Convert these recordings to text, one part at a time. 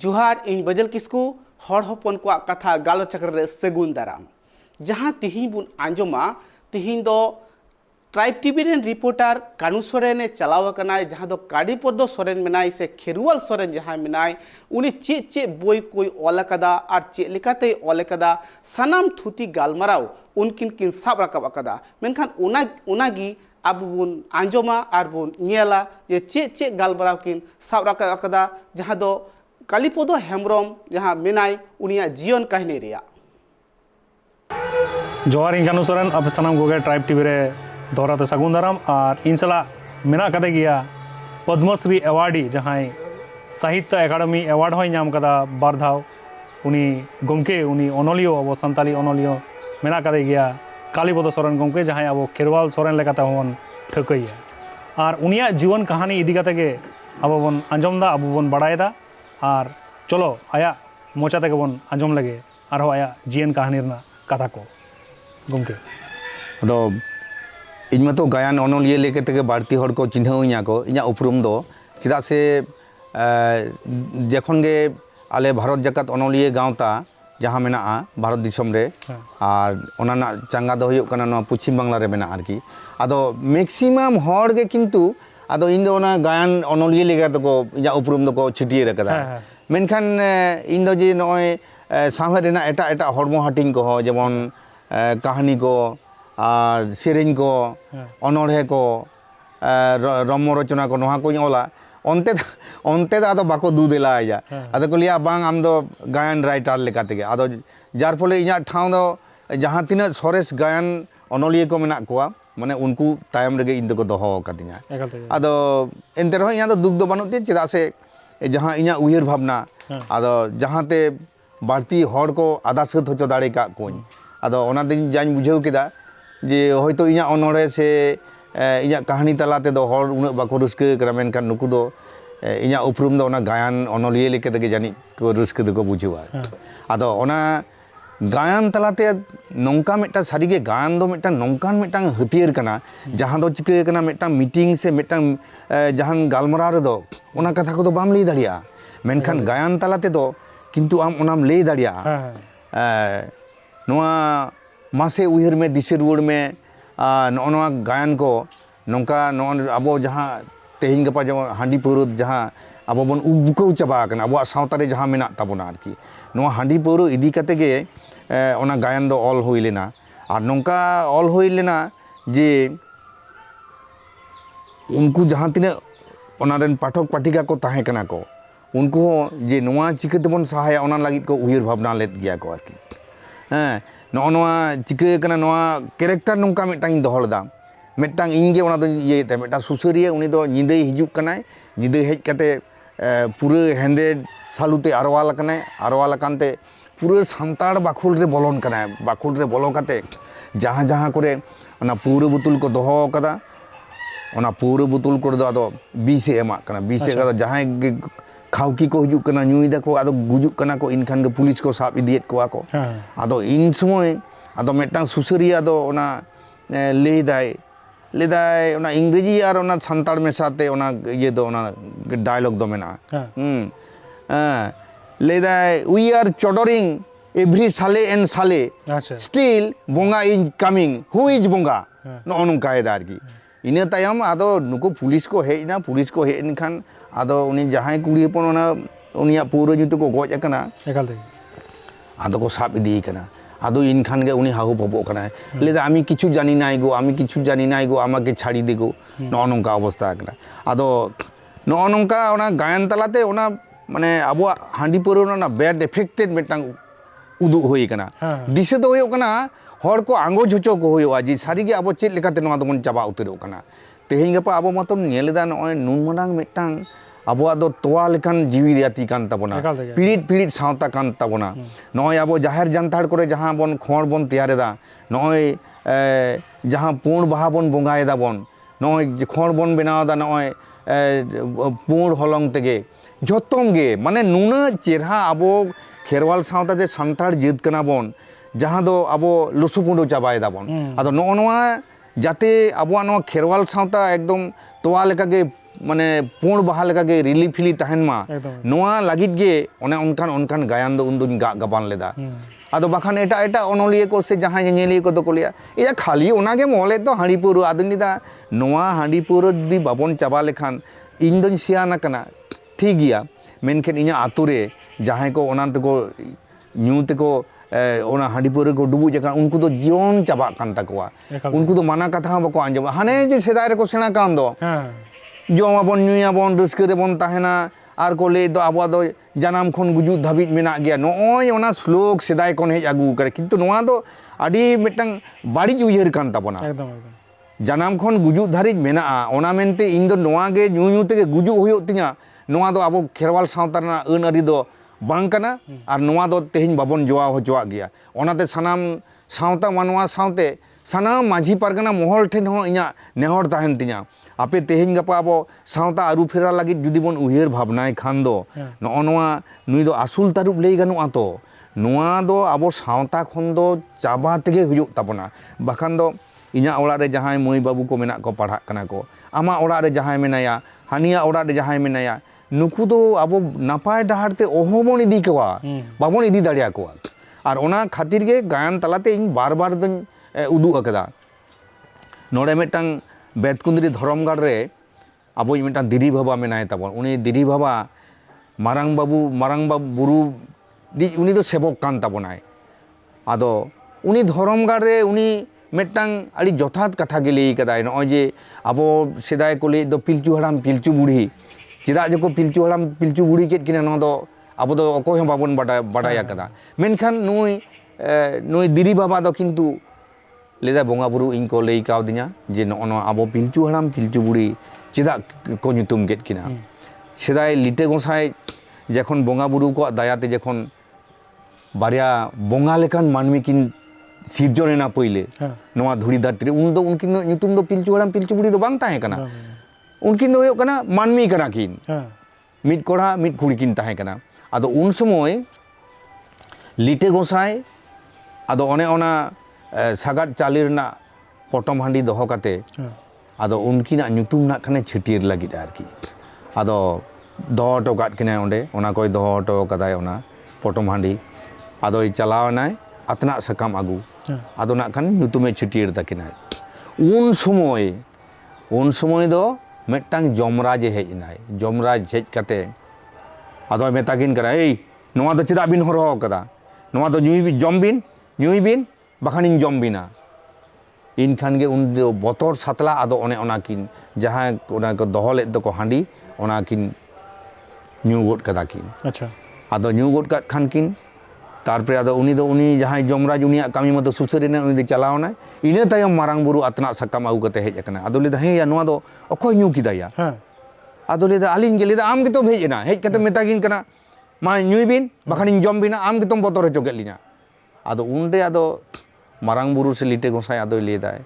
जुहार इन बजल किसकु हर हपन को कथा गालो चक्र सगुन दाराम जहां तिहिं बुन आंजमा तिहिं दो ट्राइब टीवी रेन रिपोर्टर कानू सोरेन चलाव कनाय जहां दो काडीपद सोरेन मेनाय से खेरुआल सोरेन जहां मेनाय उनी चे बोई कोई ओलकदा और चे लेकाते ओलकदा सनाम थुती गालमाराव उनकिन किन साब राकाब अकदा मेनखान उनागी अब बुन आंजमा और बुन नियला जे चे गालमाराव किन साब राकाब अकदा जहां दो कालीपद हेम्ब्रम जहां मेनाय उनिया जीवन कहानी रिया जोहार इन कानू सोरेन अब सनाम गोगे ट्राइब टीवी रे दौराते सगुन दाराम और इन सला मेना कदे गया पद्मश्री एवार्डी जहाँ साहित्य एकाडेमी एवार्ड होय नाम कदा बार धाव उनी गमके उनी अनलियो अब सानताली अनलियो मेना कदे गया कालीपद सोरेन गमके जहाँ अब खेरवाल सोरेन लेकाते हबन ठौकैया और उनिया जीवन कहानी इदी कते गे अब बन आंजमदा अब बन बाडायदा और चलो आया मोचा तक बन आंजम लगे और आया जीवन कहानी रना कथा को गमके अदो इन मतो गायन अनलिया लेके तक बाड़ती हर को चिन्हइया को इना उपरुम दो चेदा से जखन गे आले भारत जगत अनलिया गावता जहाँ मेना भारत दिसम रे और ओना चांगा दो हुयुग कना पश्चिम बांगला रे मेना आरकी आदो मैक्सिमम हर गे किंतु आदो इन दो ओना गायन अनलिया लेके तको इना उपरुम दो को छिटिए रकदा मेनखान इन दो जे नय सामहे रेना एटा एटा हरमो हाटिंग को हो जेमन कहानी को और सेरें को अनड़े को रम्य रचना को नहा को ओला अंते आदो बाको दू देला आया आदो को लिया बांग आम दो गायन राइटर लेकाते गे आदो जार फले इना ठाव दो जहाँ तिना सरेस गायन अनलिया को मेना कोआ माने उनको तायम रेगे इन दो दोहो कदिया आदो एनते रहो इना दो दुख दो बानुते चेदा से जहाँ इना उयहर भावना आदो जहाँ ते बाड़ती हर को आदा सत होचो दाड़े का कोኝ आदो ओना दिन जान बुझाव केदा जे हयतो इना अनड़े से इना कहानी तलाते दो हर उना बाको रस्के करा मेनखान नुकु दो इना उपरुम दो ओना गायन अनलिया लेके तके जानि को रस्के दो को बुझुआ आदो ओना गायन तलाते नोंका मेटा सारीगे गायन दो मेटा नोंकान मेटा हथियार कना जहां दो चिके कना मेटा मीटिंग से मेटा जहां गालमरा रे दो ओना कथा को दो बाम लई दाड़िया मेनखान गायन तलाते दो किंतु आम ओनाम लई दाड़िया नोआ मासे उयहर में दिशे रुआड़ में नोआ गायन को नौका अब जहाँ तेहिं गपा जो हांडी पौर जहाँ अब बन उबुकौ चाबा अब सावतारे जहाँ मेना ताबोना आरकी नोआ हांडी पौर इदी कते गे ओना गायन दो ऑल हुई लेना और नौका ऑल हुई लेना जे उनको जहाँ तिना ओनारेन पाठक पाठिका को ताहे कना को उनको जे नोआ चिकाते बन सहाया ओना लागित को उयहर भावना लेत गया को आरकी हाँ नोआ चिके कना नोआ कैरेक्टर नौका मिटांग दोहलदा मिटांग इंगे ओना दो ये ते मिटा सुसरिया उनी दो निदे हिजुक कनाय निदे हेज कते पूरे हेंदे सालुते आरवाल कनाय आरवाल कानते पूरे सांताड़ बाखुल रे बोलन कनाय बाखुल रे बोलो कते जहां जहां करे ओना पूरे बुतुल को दोहो कदा ओना पूरे बुतुल को दो आदो बीसे एमा कना बीसे कदा जहां खाउकी को हिजुक कना न्यूई दाको आदो गुजुक कना को इनखान के पुलिस को साब इदियत को आको आदो इन समय आदो मेटांग सुसरिया दो ओना लेदाय ओना इंग्रेजी और ओना संताड़ मेसाते ओना ये दो ओना डायलॉग दो मेना लेदाय वी आर चॉडरिंग एवरी साले एंड साले still Bonga is coming who is Bonga नो नोंका एदा आरकी इना तायम आदो नुको पुलिस को हेजना पुलिस को हेन खान आदो उनी जहां कुड़ी हपन ओना उनिया पूरा जुतो को गोज अकना एकाल ते आदो को साब इदी कना आदो इन खान गे उनी हाहु पबो कना लेदा आमी किछु जानि नाइ गो आमी किछु जानि नाइ गो आमाके छाड़ी देगो नो नोंका अवस्था कना आदो नो नोंका ओना गायन तलाते ओना माने आबो हांडी पुरो ना बैड इफेक्टेड मेटांग उदु होई कना दिसे दो होयो कना हर को आंगो झोचो को होयो जी सारी गे आबो चेत लेकाते नोआ दमन चाबा उतरो कना तेहिं गपा आबो मतम नेलेदा नय नुनमानांग मेटांग आबो दो तोवा लेकान जीवी जाति कान ताबोना पीड़ित सावता कान ताबोना नय आबो जाहेर जानताड़ करे जहां बन खोड़ बन तैयारेदा नय जहां पूर्ण बाहा बन बोंगायेदा बन नय खोड़ बन बनावदा नय पूर्ण हलंग तेगे जतम गे माने नुना चेहरा आबो खेरवाल सावता जे सांताड़ जिद कना बन जहां दो आबो लुसुपुंडो चाबायेदा बन आदो नोआ जाते आबो खेरवाल सावता एकदम तोवा लेका गे माने पुण बाहा लेका गे रिली फिली तहन मा एकदम। नोआ लागित गे ओने उनकान गायन दो उन दुन गाबान लेदा आदो बाखान एटा एटा ओनोलिए को से जहां नेली को तो को लिया या खाली ओनागे मोले तो हांडी पुरो आदुनी दा नोआ हांडी पुरो दि बाबन चाबा लेखान इन दोन सियाना कना ठीक गया मेनखेन इኛ आतु रे जहां को ओना तको न्यू तको ओना हांडी पुरो को डुबु जका उनको तो जीवन चाबा कान तकवा उनको तो माना कथा बको आंजम हाने जे सेदाय रे को सेना कान दो जमाबन न्यूयाबन रस्के रे बन ताहेना आर को ले दो आबो दो जानाम खन गुजु धाबिज मेना गया नोय ओना श्लोक सेदाय कोन हेज आगु करे किंतु नोआ दो आडी मिटंग बाड़ी उयहर कान ताबोना एकदम एकदम जानाम खन गुजु धारिज मेना ओना मेनते इन दो नोआ गे न्यू न्यू ते गुजु होयो तिया नोआ दो आबो खेरवाल सावता ना अन अरी दो बांग कना आर नोआ दो तेहिन बाबन जोआ होचोआ गया ओनाते सनाम सावता मानवा सावते सनाम माझी पारगना मोहल ठेन हो इኛ नेहर ताहेन तिया आपे तेहिन गपा आबो सावता आरु फेरा लगी जुदी बन उयहर भावनाय खान दो नोआ नोआ नुई दो आसुल तारुब लई गानु आतो नोआ दो आबो सावता खन दो चाबा तेगे हुजुग ताबोना बाखान दो इኛ ओड़ा रे जहां मई बाबू को मेना को पढ़ा कना को आमा ओड़ा रे जहां मेनाया हानिया ओड़ा रे जहां मेनाया नुकु दो आबो नापाय डाहार ते ओहोबन इदी कवा बाबन इदी दाड़िया को आर ओना खातिर गे गायन तलाते इन बार बार दन उदु अकदा नोडे मेटांग बेतकुंदरी धरमगढ़ रे अब मिटान दिरी बाबा मेनाय ताबन उनी दिरी बाबा मारांग बाबू बुरु उनी दो सेबक कान ताबनाय आदो उनी धरमगढ़ रे उनी मेटांग आड़ी जथात कथा गे लई कदाय नय जे आबो सेदाय को लई दो पिलचू हराम पिलचू बुढ़ी चेदा जको पिलचू हराम पिलचू बुढ़ी केट किना न दो आबो दो अकोय हम बाबन बाडाया कदा मेनखान नुई दिरी बाबा दो किंतु लेदा बोंगा बुरु इन को लई काव दिया जे न आबो पिलचू हराम पिलचू बुढ़ी चेदा को nyutum केट किना सेदाय लिटे गोसाई जखन बोंगा बुरु को दायाते जखन बारिया बोंगा लेकान मानमी किन सिरजोरेना पहिले नोआ धुड़ी धरती उन दो उनकिन nyutum दो पिलचू हराम पिलचू बुढ़ी दो बांग ताहे कना उनकिन दो होयो कना मानमी कना किन मिट कोड़ा मिट कुड़ी किन ताहे कना आदो उन समय लिटे गोसाई आदो ओने ओना सागात चाली रना पटम हांडी दोहो काते आदो उनकिना nyutum ना खाने छटियर लगी आरकी आदो दोहो टो काट किना ओंडे ओना कोई दोहो टो कदाय ओना पटम हांडी आदो चलाव नाय अतना सकाम आगु आदो ना खान nyutume छटियर तकिना उन समय दो मेटांग जमराज हेज नाय जमराज हेज काते आदो मेताकिन करा ए नोआ दो चेदा बिन हरो कदा नोआ दो ᱧᱩᱭ बिन बाखान जम बिना इन खान गे उन दो बतर सातला आदो ओने ओना किन जहां ओना को दोहो लेद दो को हांडी ओना किन ᱧᱩ गोट कदा किन अच्छा आदो ᱧᱩ गोट काट खान किन तारपरे आदो उनी जहां जमराज उनिया कामी मतो सुसरेना उनी दे चलावना इने तायम मारांग बुरु अतना सकाम आउ कते हेज अकना आदो लेदा हे या नोआ दो अकोय ᱧᱩ किदाया आदो लेदा आलिन गे लेदा आम गे तो भेजना हेज कते मेतागिन कना मा ᱧᱩᱭ बिन बाखान जम बिना आम गे तुम बतर हचो गेलिना आदो उनरे आदो मारांग बुरु से लिटे गोसाई आदो लेदाय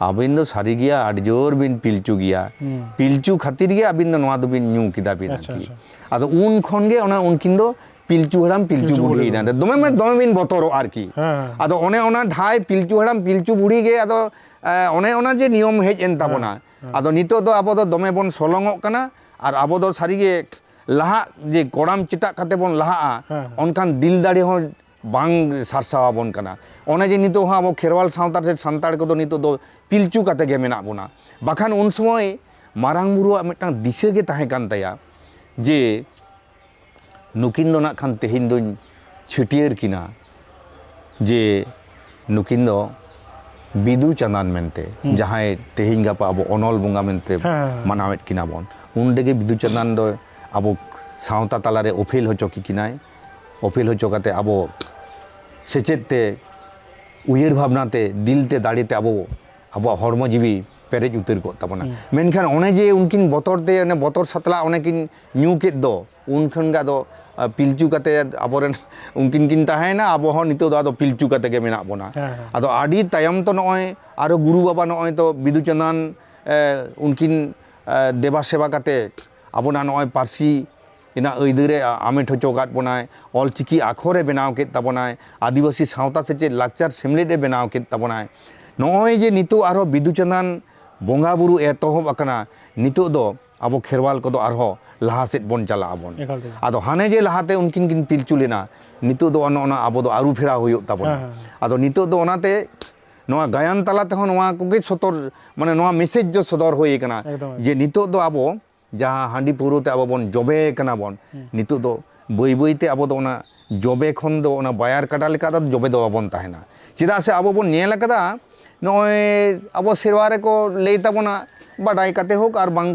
आबिन दो सारी गया आडजोर बिन पिलचू गया पिलचू खातिर गे आबिन दो नोआ दो बिन ᱧᱩ किदा बिन आदो उन खन गे ओना उनकिन दो पिलचू हराम पिलचू बुढ़ी ना दमे बिन बतरो आरकी आदो ओने ओना ढाई पिलचू हराम पिलचू बुढ़ी गे आदो ओने ओना जे नियम हेज एन ताबोना आदो नितो दो आबो दो दमे बन सोलंगो कना आर आबो दो सारी गे लाहा जे कोड़ाम चिटा खाते बन लाहा ओनकान दिल दाड़ी हो बांग सारसावा बन कना ओने जे नितो हा आबो खेरवाल सावतार से संताड़ को दो नितो दो पिलचू काते गे मेना बोना बाखान उन समय मारांग बुरुआ मिटांग दिशे गे ताहे कान ताया जे नुकिन दो ना खान तेहिन दो छटियर किना जे नुकिन दो बिदु चंदन मेनते जहां तेहिन गपा अब अनल बुंगा मेनते मानावेट किना बन उन देगे बिदु चंदन दो अब सावता तालारे ओफिल होचो की किनाय ओफिल होचो काते अब सेचेते उयेर भावनाते दिलते दाड़ीते अब हरमो जीवी पेरेज उतर को ताबना मेनखान ओने जे उनकिन बतरते ओने बतर सातला ओने किन ᱧᱩ केद दो उनखान गा दो पिलचू काते आबोरेन उनकिन किन ताहेना आबो हो नितो दो आदो पिलचू काते गे मेना बोना आदो आडी तायम तो नय आरो गुरु बाबा नय तो बिदु चंदन उनकिन देवा सेवा काते आबोना नय पारसी इना अइदरे आमेट होचो काट बनाय ऑलचिकी आखरे बनाव केद ताबनाय आदिवासी सावता सेचे लाकचार सेमलेदे बनाव केद ताबनाय नय जे नितो आरो बिदु चंदन बोंगा बुरु एतोहब अकना नितो दो abo kherwal ko do arho laha set bon chala abon ekal te ado hane je lahate unkin kin pilchu lena nitu do ona abo do aru phera huyuk tabona ado nitu do onate noa gayan tala te noa koge sotor mane noa message jo sodor hoye kana je nitu do abo jaha handi puru te abo bon jobe kana bon nitu do boi boi te abo do ona jobe khon do ona bayar kata leka do jobe do abon tahena chida se abo bon nyel kada noy abo serwa re ko lei tabona badai kate hok ar bang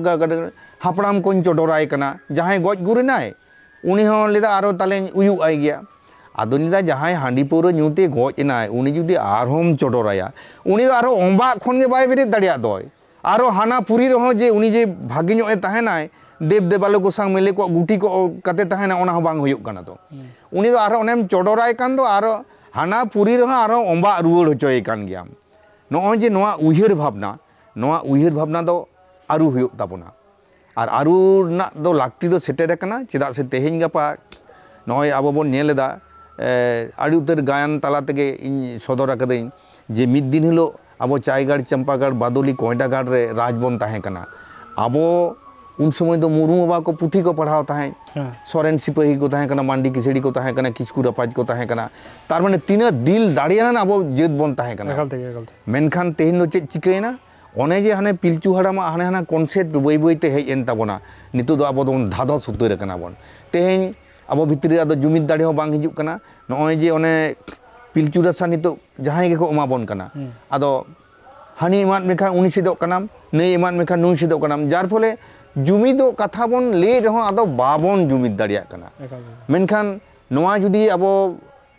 hapram kon chodorai kana jahay goj gurinai uni hon leda aro talen uyu ai gya ado nida jahay handi puro nyute goj enai uni judi arhom chotoraya uni do aro omba khon ge bai bere daria doy aro hana puri reho je uni je bhagi nyok e tahenai dev devalo ko sang mele ko guti ko kate tahena ona ho bang huyuk kana to uni do aro onem chodorai kan do aro hana puri reho aro omba ruwar hocoy kan gyam noy je noa uyhir bhabna do aru huyuk tabona আর আরু না তো লাকতি তো সেটের কানা চেদা সে তেহেñ গাপা নয় আবো বন nail দা আড়ি উত্তর গায়ন তালা থেকে ইñ সদর আকাদেñ যে মিদ দিন হলো আবো চাইগাড় চম্পাগাড় বাদলি কয়টাগাড় রে রাজবন তাহে কানা আবো उन समय तो मुर्मू बाबा को पुथी को पढ़ाओ ताहे सोरेन सिपाही को ताहे कना मांडी किसड़ी को ताहे कना किसकु रपाज को ताहे कना तार माने तीना दिल दाड़ियान आबो जेद बन ताहे कना मेनखान तेहेñ दो चेद चिकायना ओने जे हाने पिलचू हाड़ामा हाने हाना कनसेप्ट बई बई ते हेज एन ताबोना नितो दो आबो दोन धाधो सुतर कना बोन तेहेñ आबो भितरी आदो जुमिद दाड़ी हो बांग हिजुक कना नय जे ओने पिलचू रसा नितो जहां गे को एमा बोन कना आदो हानि एमान मेखा उनी सिदोक कनाम नै एमान मेखा नुन सिदोक कनाम जार फले जुमिदो कथा बोन ले रहो आदो बाबन जुमिद दाड़िया कना मेनखान नोआ जुदी आबो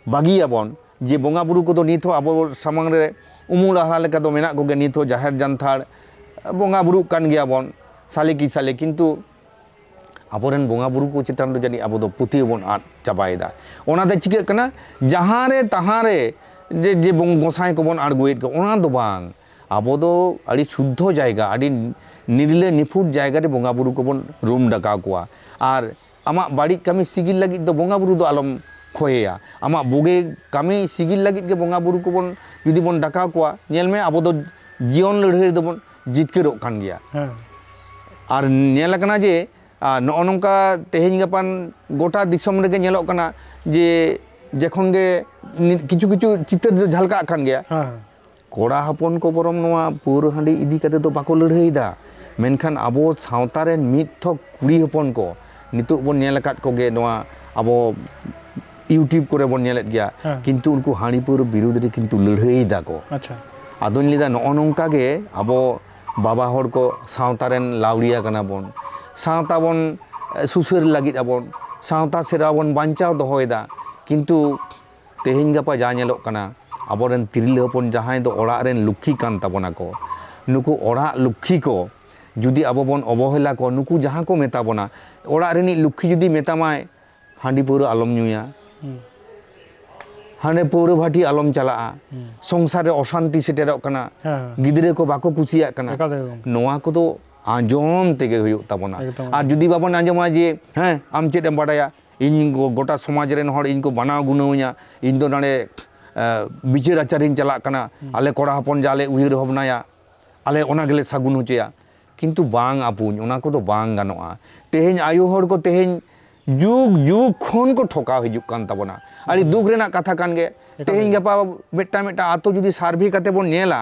बागी आबोन जे बोंगा बुरु को दो नित हो आबो सामांग रे उमुल आहा लेका दो मेना को गे नित हो जाहेर जानथार बोंगा बुरु कान गया बोन साले की साले किंतु आबोरेन बोंगा बुरु को चितान दो जानी आबो दो पुथि बोन आट चाबायदा ओना दे चिके कना जहां रे तहां रे जे बोंग गोसाई को बोन आड़गुएत को ओना दो बांग आबो दो आड़ी शुद्ध जायगा आड़ी निरले निफुट जायगा रे बोंगा बुरु को बोन रूम डका कोआ आर आमा बाड़ी कमी सिगिल लगी दो बोंगा बुरु दो आलम खोया आमा बोगे कमी सिगिल लगी के बोंगा बुरु को बोन जुदी बोन डका कोआ नेल में आबो दो जीवन लड़ाई दो बोन जितकेरो कान गया आर नेल कना जे नो नोंका तेहेñ गापान गोटा दिसम रे गे नेलो कना जे जखन गे किछु किछु चित्र जो झलका कान गया कोड़ा हपन को बरम नोआ पुर हांडी इदी कते तो बाको लड़ाई दा मेनखान आबो सावता रे मिथक कुड़ी हपन को नितु बोन नेल काट को गे नोआ आबो यूट्यूब करे बोन नेलेत गया किंतु उनको हांडी पुर विरोध रे किंतु लड़ाई दा को अच्छा आदोन लिदा नो नोंका गे आबो बाबा हर को सावता रेन लावड़िया कना बोन सावता बोन सुसर लागित आबोन सावता सेरा बोन बांचाव दोहोयदा किंतु तेहेñ गापा जा नेलोक कना आबोरेन तिरले हपन जहां दो ओड़ा रेन लुखी कान ताबोना को नुकु ओड़ा लुखी को जुदी आबो बोन अवहेला को नुकु जहां को मेता बोना ओड़ा रेनी लुखी जुदी मेतामाय हांडी पुर आलम नुया हाने पौर भाटी आलम चला संसार रे अशांति सेटेरक कना गिदरे को बाको कुसिया कना नोआ को तो आंजोम तेगे हुयुक ताबोना आर जुदी बाबन आंजोमा जे हैं आम चेद एम बाडाया इन गोटा समाज रेन हर इन को बनाव गुनौया इन दो नाडे बिचार आचारिन चला कना आले कोड़ा हपन जाले उहिर हबनाया आले ओना गेले सागुन होचया किंतु बांग आपुन ओना को तो बांग गानोआ तेहेñ आयु हर को तेहेñ जुग जुग खन को ठोका हिजुक कान ताबोना आड़ी दुख रेना कथा कान गे तेहेñ गपा मेटा मेटा आतो जुदी सार्भे कते बोन नेला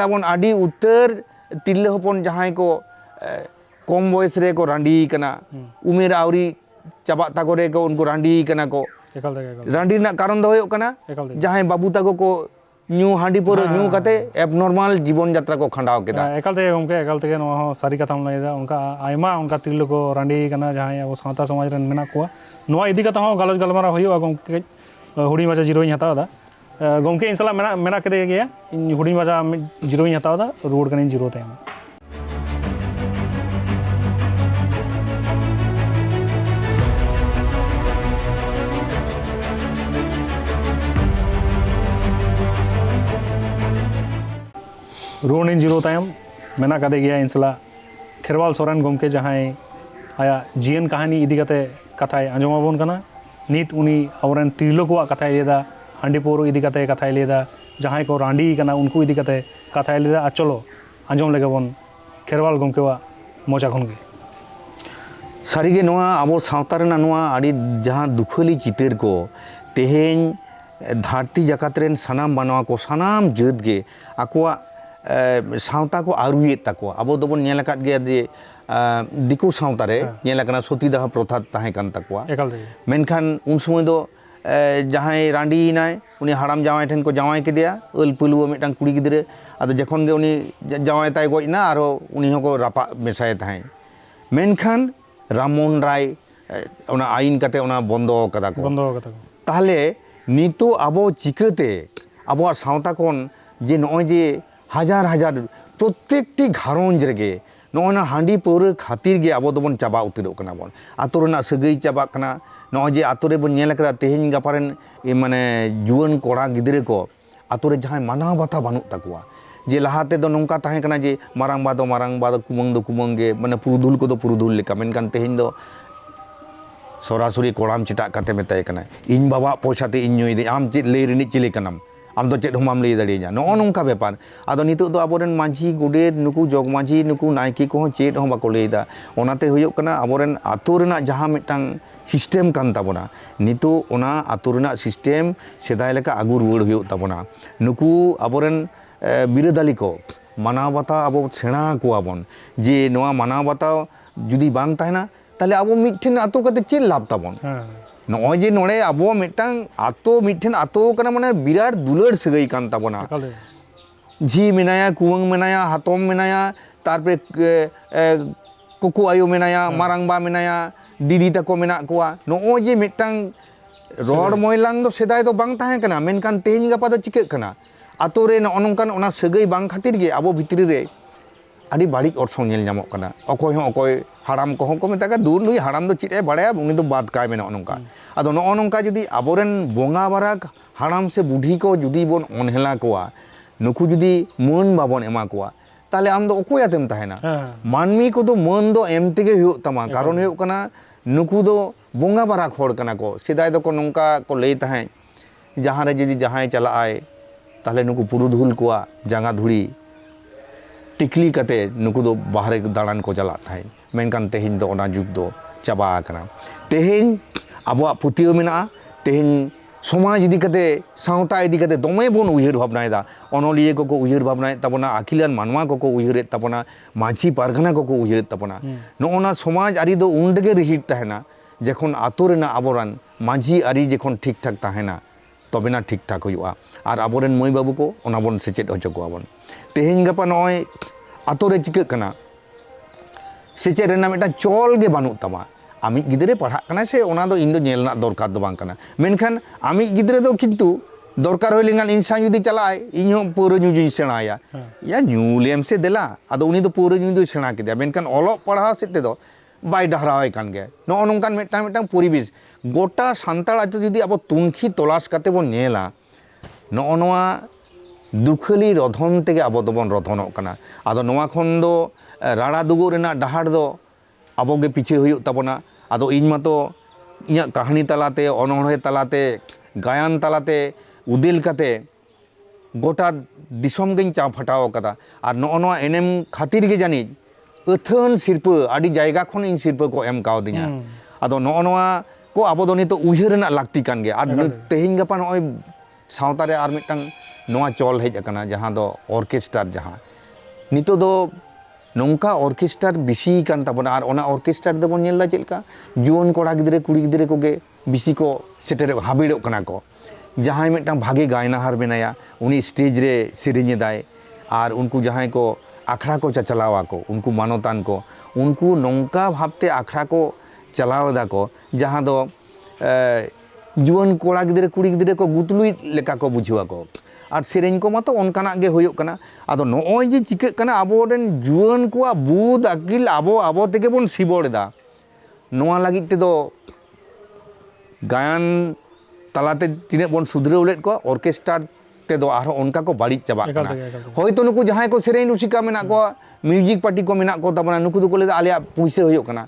बोन आड़ी उत्तर तिरले हपन जहां को कम बयस रे को रांडी कना उमेर आवरी चाबा ताको रे को उनको रांडी कना को रांडी ना कारण दो होयो कना जहां बाबू ताको को न्यू हांडी पर न्यू कते एबनॉर्मल जीवन यात्रा को खंडाव केदा एकालते गमके एकालते नो सारी कथा लैदा उनका आयमा उनका तिरले को रांडी कना जहां अब सावता समाज रे मेना को नोआ इदी कथा हो गालज गलमारा होयो गमके हुडी माजा जिरोइन हतावदा गमके इनसला मेना कते गया इन हुडी माजा जिरोइन हतावदा रोड कने जिरो तायम रोड इन जिरो तायम मेना कदे गया इनसला खेरवाल सोरेन गमके जहां आया जीवन कहानी इदी कते कथाय आंजमाबोन कना नित उनी आवरेन तिरलोकवा कथाय लेदा हांडी पौर इदी कते कथाय लेदा जहां को रांडी कना उनको इदी कते कथाय लेदा चलो आंजम लेगे बोन खेरवाल गमकेवा मोचा खन के सारिगे नोआ आबो सावता रेना नोआ आड़ी जहाँ दुखली चितर को तेहेन धरती जगत रेन सनाम बनवा को सनाम जत गे आकुआ सावता को आरुए तको आबो दोबन नेल अकाद गे जे दिकु सावता रे नेल अकना सतीदाह प्रथा ताहे कान तकोआ एकाल तेगे मेनखान उन समय दो जहाँ रांडी नाय उनी हाराम जावाई ठेन को जावाई केदिया अल पुलुआ मिटांग कुड़ी गिदरे आदो जखन गे उनी जावाई ताय गojna आरो उनी हको रापा मेसाय ताहे मेनखान राममोहन राय उना आईन काते उना बंदो कदा को ताहले नितो आबो चिकाते आबो सावता कोन जे नय जे हजार हजार प्रत्येकटी घारंज रेगे नयना हांडी पौरे खातिर गे आबो दोबन चाबा उतरो कना बन आतो रेना सगई चाबा कना नय जे आतो रे बन नेल करा तेहेन गापारेन माने जुआन कोड़ा गिदरे को आतो रे जहां मानाव बाता बानु तकुआ जे लहाते दो नोंका ताहे कना जे मारांग बा कुमंग दो कुमंग गे माने पुरुधुल को दो पुरुधुल लेका मेनकान तेहेन दो सरासरी कोड़ाम चिटा काते मेताय कना इन बाबा पैसाते इन नुई दे आम चेत लई रिनि चिले कनाम आम दो चेत हमाम लई दाड़ेया नो नोंका बेपार आदो नितो दो आबोरेन मांझी गोडे नुकु जग मांझी नुकु नायकी को चेत हम बाको लईदा ओनाते हुयो कना आबोरेन आतो रेना जहां मिटांग सिस्टेम कान ताबोना नितो ओना आतो रेना सिस्टेम सेदाय लेका आगु रुवाड़ हुयो ताबोना नुकु आबोरेन बिरोधाली को मानाव बाता आबो सेणा कोआबोन जे नोआ मानाव बाता जुदी बांग ताहेना ताहले आबो मिठेन आतो काते चेत लाभ ताबोन नय जे नोड़े आबो मिटांग आतो मिठेन आतो कना माने बिराट दुलार सगई कान ताबोना झी मेनाया कुवंग मेनाया हातम मेनाया तारपरे कुकु आयो मेनाया मारांगबा मेनाया दीदी तको मेना कोआ नय जे मिटांग रड़ मोयलांग दो सेदाय दो बांग ताहे कना मेनकान तेहेन गापा दो चिकाग कना आतो रे नोंकान ओना सगई बांग खातिर गे आबो भितरी रे आदि बाड़ी अर्सों नेल नामोग कना अकय हो अकय हाराम को को मेतागा दूर नुई हाराम दो चिटे बाड़ाया उनी दो बात काय मेना नोंका आदो नो नोंका जुदी आबोरेन बोंगा बाराक हाराम से बुढ़ी को जुदी बोन अनहेला कोआ नुकु जुदी मन बाबन एमा कोआ ताले आम दो अकयातेम ताहेना मानमी को दो मन दो एम तेगे हुयो तमा कारण हुयो कना नुकु दो बोंगा बाराक होड़ कना को सेदाय दो को नोंका को लई ताहे जहां रे जुदी जहां चला आए ताले नुकु पुरुधुल कोआ जांगा धुड़ी टिकली कते नुकु दो बाहरे दाड़ान को चला थाई मेनकान तेहेन दो ओना जुग दो चाबा आकना तेहेन आबो पुतियो मेना तेहेन समाज इदी कते सावता इदी कते दमे बोन उयहर भावनायदा अनलिये को उयहर भावनाय ताबोना आखिलान मानवा को उयहर ताबोना मांझी पारगना को उयहर ताबोना नोना समाज आरी दो उंडगे रहित ताहेना जखन आतो रेना आबोरान मांझी आरी जखन ठीक ठाक ताहेना तबेना ठीक ठाक हुआ और आबोरेन मई बाबू को ओना बोन सेचेद होचो कोआबोन तेहेन गापा नय आतो रे चिकाग कना सेचेद रेना मिटा चल गे बानु तमा आमी गिदरे पढ़ा कना से ओना दो इन दो नेलना दरकार दो बांग कना मेनखान आमी गिदरे दो किंतु दरकार होय लेंगान इंसान जुदी चलाय इन हो पूरा न्यू जुई सेणाया या न्यू लेम से देला आदो उनी दो पूरा न्यू दो सेणा केदिया मेनखान ओलो पढ़ा सेते दो बाय डहराय कान गे नो नोंकान मिटांग परिबेश गोटा सान्ताड़ आतो जुदी आबो तुनखी तलाश काते बो नेला नो नोआ दुखली रधन तेगे आबो दोबन रधनोग कना आदो नोआ खन दो राड़ा दुगु रेना डाहार दो आबो गे पीछे हुयो ताबोना आदो इन मातो इया कहानी तलाते अनोढ़े तलाते गायन तलाते उदिल काते गोटा दिसम गें चा फटाव कदा आर नो नोआ एनेम खातिर गे जानी अथन सिरपो आदि जायगा खन इन सिरपो को एम कावदिया आदो नो नोआ को आबो दो नितो उयहर रेना लाक्ति कान गे आर तेहेन गापा नय सावता रे आर मिटांग नोआ चल हेज अकना जहां दो ऑर्केस्ट्रार जहां नितो दो नोंका ऑर्केस्ट्रार बिसी कान ताबोना आर ओना ऑर्केस्ट्रार दो बन नेलदा चेलका जुवन कोड़ा गिदरे कुड़ी गिदरे को गे बिसी को सेटेर हाबिड़ो कना को जहां मिटांग भागे गायनाहार बेनाया उनी स्टेज रे सेरेंगे दाय आर उनको जहां को आखड़ा को चलावा को उनको मानोतान को उनको नोंका भाबते आखड़ा को चलावदा को जहां दो जुवन कोड़ा गिदरे कुड़ी गिदरे को गुतलुई लेका को बुझुआ को और सेरेंग को मतो ओनकाना गे होयो कना आदो नोय जे चिकाग कना आबोरेन जुवन को बुद आकिल आबो आबो तेगे बोन सिबोड़दा नोआ लागित ते दो गायन तलाते तिने बोन सुधरावलेट को ऑर्केस्ट्रार ते दो आरो ओनका को बाड़ी चाबा कना होयतो नुकु जहां को सेरेंग रुसिका मेना को म्यूजिक पार्टी को मेना को ताबना नुकु दो को लेदा आलिया पुइसे होयो कना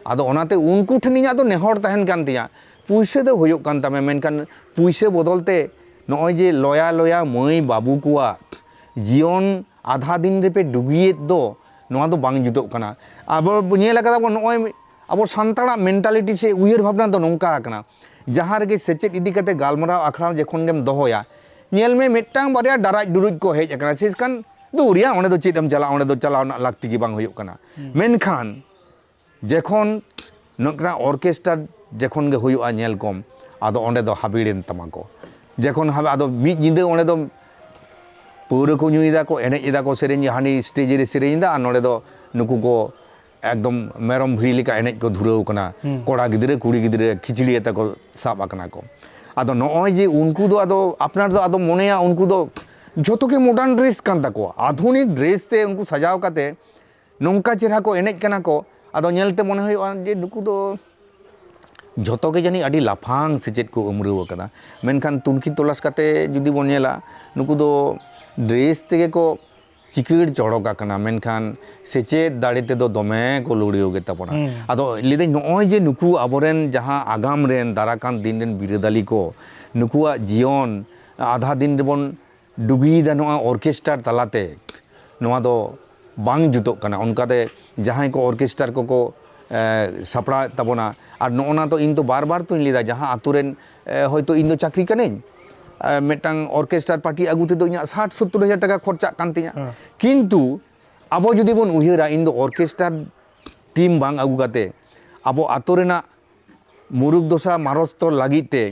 आदो ओनाते उनको ठनिया दो नेहर तहन कान तिया पुइसे दो होयो कान तामे मेनकान पुइसे बदलते नय जे लया लया मई बाबू कुआ जीवन आधा दिन रे पे डुगिए दो नोआ दो बांग जुतोग कना आबो नेल कदा बो नय अब सानताड़ा मेंटालिटी से उयर भावना तो नौका आकना जहाँ रगे सेचेद इदी कते गालमराव आखड़ा जखन गेम दोहोया नेल में मिट्टांग बारिया दाराज दुरुज को हेज आकना सेसकान दूरिया ओंडे दो चेदम चला ओंडे दो चलाव ना लागती गी बांग हुयुग कना मेनखान जखन नकरा ऑर्केस्ट्रा जखन गे हुयुआ नेल कम आदो ओंडे दो हाबिड़ेन तमाको जखन हाबे आदो मिद जिंदे ओंडे दो पूरा को ᱧᱩᱭᱫᱟ को एनेजदा को सेरेंज हानी स्टेज रे सेरेंजदा और नोडे दो नुकु को एकदम मेरम भिड़ी लेका एनेज को धुराव कना कोड़ा गिदरे कुड़ी गिदरे खिचड़ी एता को साब आकना को आदो नॉय जे उनको दो आदो अपनार दो आदो मोनेया उनको दो जोतो के मॉडर्न ड्रेस कान ताको आधुनिक ड्रेस ते उनको सजाव काते नोंका चेहरा को एनेज कना को आदो नेलते मने होय जे नुकु दो जोतो के जानी अडी लाफांग सेचेद को उमरुव कदा मेनखान तुनकी तलाश काते जुदी बोन नेला नुकु दो ड्रेस तेगे को चिकड़ चौड़का कना मेनखान सेचेद दाड़े ते दो दमे को लुड़ियो गे तापना आदो लिदे नॉय जे नुकु आबोरेन जहां आगाम रेन दाराकान दिन रेन बिरदाली को नुकुआ जीवन आधा दिन रेबन डुबी दानोआ ऑर्केस्ट्रा तलाते नोआ दो बांग जुतो कना उनकाते जहां को ऑर्केस्ट्रा को सापड़ा ताबोना और नोना तो इन तो बार बार तो लिदा जहां आतुरेन होयतो इन दो चाकरी कने मेटांग ऑर्केस्ट्रा पार्टी आगुते दो 60-70 हज़ार टाका खर्चा कान तिया किंतु आबो जुदी बोन उहिरा इन दो ऑर्केस्ट्रा टीम बांग आगु काते आबो आतो रेना मुरुग दोसा मारस्तो लागिते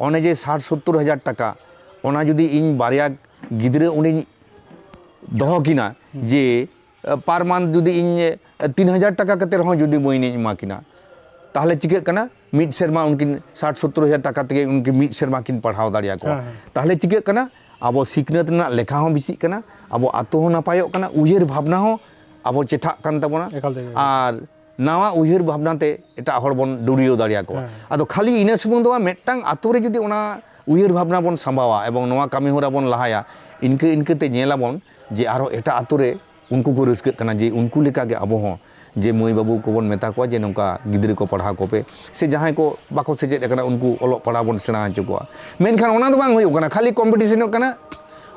ओने जे 60-70 हज़ार टाका ओना जुदी इन बारिया गिदरे उनी दोहो किना जे पर मंथ जुदी इन 3000 टाका कते रहो जुदी मोइने मा किना ताहले चिके कना मिड शर्मा उनकिन 60-70 हज़ार टाका तक उनकी मिड शर्मा किन पढ़ाव दाड़िया को ताहले चिके कना अब सिखनत ना लेखा हो बिसी कना अब आतो हो नापायो कना उयहर भावना हो अब चेठा कान तबना और नावा उयहर भावना ते एटा हर बन दुरियो दाड़िया को आदो खाली इना सुमुंग दो मेटांग आतो रे जुदी ओना उयहर भावना बन संभावा एवं नोवा कामी होरा बन लहाया इनके इनके ते नेला बन जे आरो एटा आतो रे उनको को रस्क कना जे उनको लेका गे अब हो जे मई बाबू को बन मेता को जे नौका गिद्रे को पढ़ा को पे से जहां को बाको से चेद कना उनको ओलो पढ़ा बन सेना हचो को मेनखान ओना दो बांग होयो कना खाली कंपटीशन कना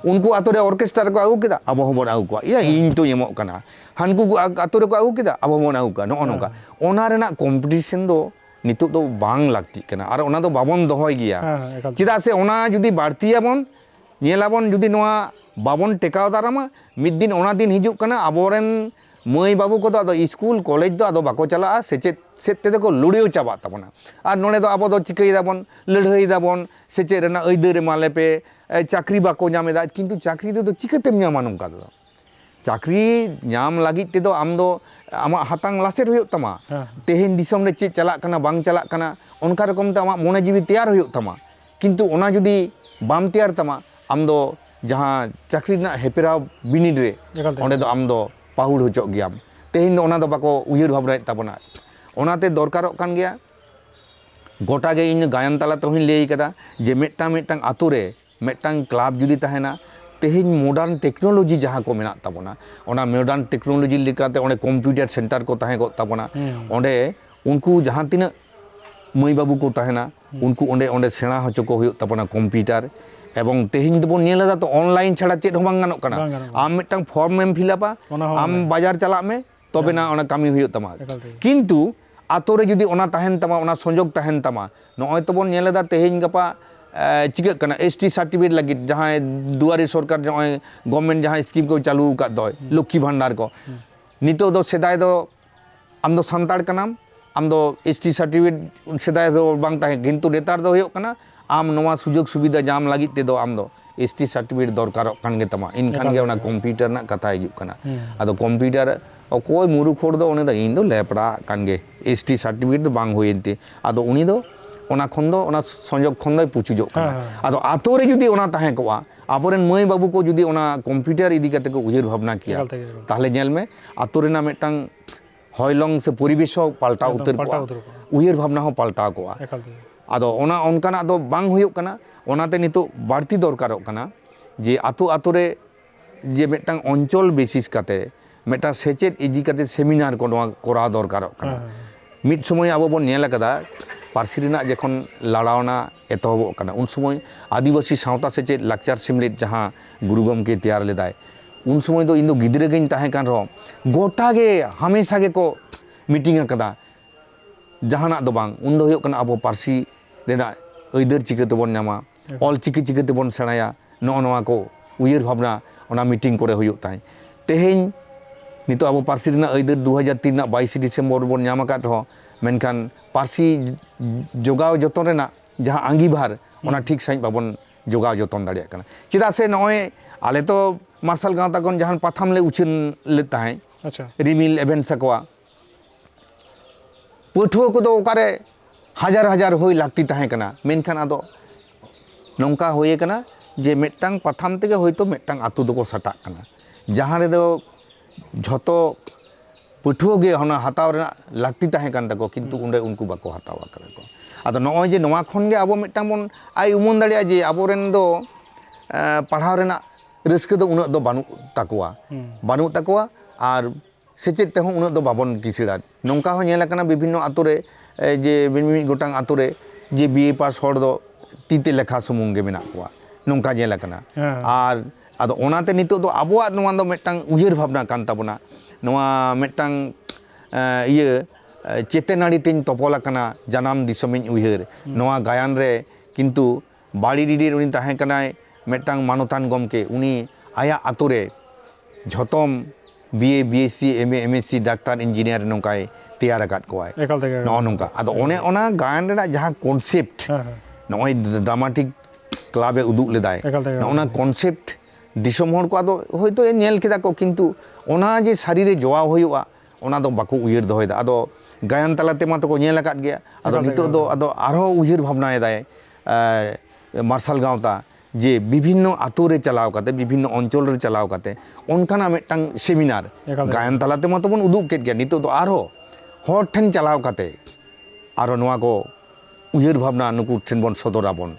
उनको आतो रे ऑर्केस्ट्रा को आगु केदा अब होबन आगु को या इन तो यमो कना हानकु को आतो रे को आगु केदा अब होबन आगु का नो नोका ओना रेना कंपटीशन दो नितो दो बांग लागती कना और ओना दो बाबन दोहय गिया चिदा से ओना जुदी बाड़तिया बन नेलाबन जुदी नोआ बाबन टेकाव दारामा मिद दिन ओना दिन हिजुक कना अबोरेन मई बाबू को तो स्कूल कॉलेज दो आदो बाको चला सेचेद सेद ते को लुड़ियो चाबा ताबना और नोने दो आबो दो चिकई दाबन लड़हई दाबन सेचेद रेना अइदर माले पे चाकरी बाको नामेदा किंतु चाकरी दो चिकतेम नामा नोंका दो चाकरी नाम लागित ते दो आम दो आमा हातांग लासेर हुयो तमा तेहेन दिसम रे चेद चला कना बांग चला कना उनका रकम ते आमा मोने जीवी तैयार हुयो तमा किंतु ओना जुदी बाम तैयार तमा आम दो जहां चाकरी ना हेपेरा बिनिड रे ओंडे दो आम दो पाहुड़ होचो गया तेहिन ओना दो बाको उयहर भावना ताबना ओनाते दरकारों कान गया गोटा गे इन गायन तला तो लई कदा जे मेटांग आतो रे मेटांग क्लाब जुदी तहेना तेहिन मॉडर्न टेक्नोलॉजी जहां को मेना ताबना ओना मॉडर्न टेक्नोलॉजी लेकाते ओने कंप्यूटर सेंटर को तहे गो ताबना ओंडे उनको जहां तिना मई बाबू को तहेना उनको ओंडे ओंडे सेना होचो को हुयो ताबना कंप्यूटर एवं तेहिन तो नेला तो ऑनलाइन छाड़ा चेद हों गानों कना आम मिट्टांग फॉर्म में फिलअपा आम बाजार चला में तबे ना ओना कामी हुयो तमा किंतु आतो रे जुदी ओना तहेन तमा ओना संजोग तहेन तमा नय तो बन नेला तेहिन गपा चिका कना एसटी सर्टिफिकेट लगी जहां दुआरी सरकार जहां गवर्नमेंट जहां स्कीम को चालू का दो लक्ष्मी भंडार को नितो दो सेदाय दो आम दो संताड़ कनाम आम दो एसटी सर्टिफिकेट सेदाय दो बांग ताहे किंतु नेतार दो हुयो कना आम नवा सुजोग सुविधा जाम लगी ते दो आम दो एसटी सर्टिफिकेट दरकार कान गे तमा इनखान गे ओना कंप्यूटर ना कथा हिजुक कना आदो कंप्यूटर अकोय मुरुख होड़ दो ओने दो इन दो लेपड़ा कान गे एसटी सर्टिफिकेट दो बांग होयेनते आदो उनी दो ओना खन दो ओना संजोग खन दो पुचुजो कना आदो आतो रे जुदी ओना ताहे कोआ आबोरेन मई बाबू को जुदी ओना कंप्यूटर इदी कते को उयहर भावना किया ताहले नेल में आतो रेना मेटांग हयलंग से परिवेश पाल्टा उतर को उयहर भावना हो पाल्टा कोआ आदो ओना ओनकाना दो बांग हुयो कना ओनाते नितो बाड़ती दरकारों कना जे आतो आतो रे जे मेटांग अंचल बेसिस काते मेटा सेचेद इदी काते सेमिनार को नोआ कोरा दरकारों कना मिड समय आबो बन नेल कदा पार्सी रेना जखन लड़ावना एतहबो कना उन समय आदिवासी सावता सेचेद लाक्चर सिमलेट जहां गुरु गमके तैयार लेदाय उन समय दो इन दो गिदरे गेन ताहे कान रो गोटा गे हमेशा गे को मीटिंग कदा जहानाक दो बांग उन दो हुयुक कना आबो पार्सी रेना अइदार चिके तेबोन ᱧᱟᱢᱟ ऑल चिकी चिके तेबोन सेणाया नो नोवा को उयहार भावना ओना मीटिंग करे हुयुक ताई तेहेñ नितो आबो पार्सी रेना अइदार 2003 ना 22 डिसेम्बर बोन ᱧᱟᱢ आकाद रहो मेनखान पार्सी जोगाव जतन रेना जहां आंगीभार ओना ठीक सही बाबन जोगाव जतन दाड़िया कना चेदा से नय आले तो मार्शल गांवता कोन जहां पाथाम ले उछिन ले ताई अच्छा रिमिल एवेंट सकवा पठुआ को ओकारे हजार हजार होई लागती ताहें कना मेनखान आदो नौका होए कना जे मेटांग पाथाम तेगे होयतो मेटांग आतु दो को सटाक कना जहां रे दो झतो पठुआ गे हना हताव रेना लागती ताहें कान तको किंतु उंडे उनको बाको हतावा करा को आदो नय जे नोवा खन गे आबो मेटांग बोन आइ उमन दाड़िया जे आबो रेन दो पढ़ाव रेना रस्के दो उना दो बानु ताकुआ और सेचेद तेहों उना दो बाबन किसिड़ा नौका हो नेल कना विभिन्न आतुरे जे बिनमि गोटांग आतुरे जे बीए पास हर दो तीते लेखा सुमुंग गे मेना कोआ नौका नेल कना और आदो ओनाते नितो दो आबोआ नोवा दो मेटांग उयहार भावना कान ताबोना नोवा मेटांग इये चेतनाड़ी तिन तपला कना जनाम दिसमिन उयहार नोवा गायन रे किंतु बाड़ी डिडी उनी ताहें कनाय मेटांग मानोतान गमके उनी आया आतुरे झतम BA BSc MA MSc doctor engineer नौकाय तैयार आकाद कोआय नो नौका आदो ओने ओना गायन रेना जहां कॉन्सेप्ट नय ड्रामाटिक क्लाबे उदुग लेदाय ओना कॉन्सेप्ट दिसम हर को आदो होयतो नेल केदा को किंतु ओना जे सारी रे जोवाव होयुआ ओना दो बाको उयहार दोहयदा आदो गायन तलाते मा तो को नेल आकाद गया आदो नितो दो आदो आरो उयहार भावनाय दाय मार्शल गांवता जे विभिन्न आतु रे चलाव काते विभिन्न अंचल रे चलाव काते ओनकाना मेटांग सेमिनार गायन तलाते मा तो बन उदुग केट गया नितो दो आरो हर ठेन चलाव काते आरो नोवा को उयहार भावना नुकु ठेन बन सदराबन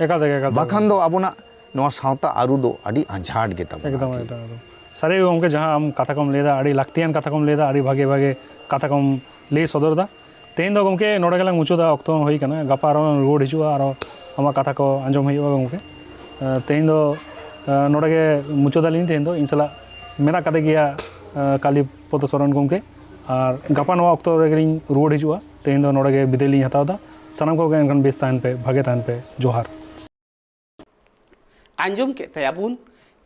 बाखान दो आबोना नोवा सावता आरु दो आडी आझाट गे ताबो एकदम सारे गमके जहां हम कथा कम लेदा आडी लाक्तियान कथा कम लेदा आडी भागे भागे कथा कम ले सदरदा तेन दो गमके नोडे गला मुचुदा अक्तो होई कना गपा रो रोड हिजुआ आरो आमा कथा को आंजम होइबा गमके तेन दो नोडे गे मुचुदालिन तेन दो इनसला मेना कते गया काली पद सरन गमके और गपा नवा अक्तो रेगिन रोड हिजुआ तेन दो नोडे गे बिदेली हतावदा सनम को एनकन बेस तान पे भागे तान पे जोहार आंजम के तयाबुन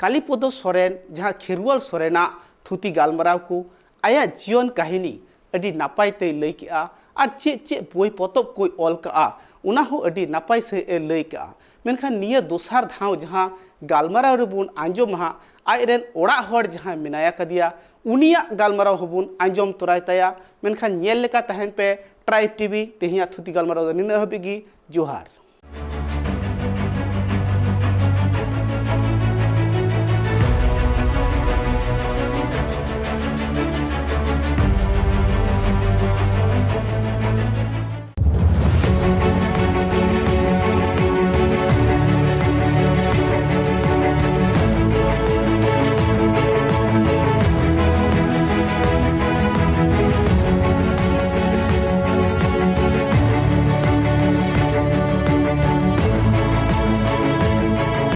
कालीपद सोरेन जहां खिरवाल सोरेना थुती गालमराव को आया जीवन कहानी अडी नापाय ते लई केआ और चे चे बोई पतब कोई ऑल का उना हो अडी नापाय से ए लई का मेनखान निया दोसार धाव जहां गालमराव रेबुन आंजम हा आइरेन ओड़ा हर जहां मिनाया कदिया उनिया गालमराव हबुन आंजम तोराय ताया मेनखान नेल लेका तहन पे ट्राइब टीवी तेहिया थुती गालमराव निना हबिगी जोहार।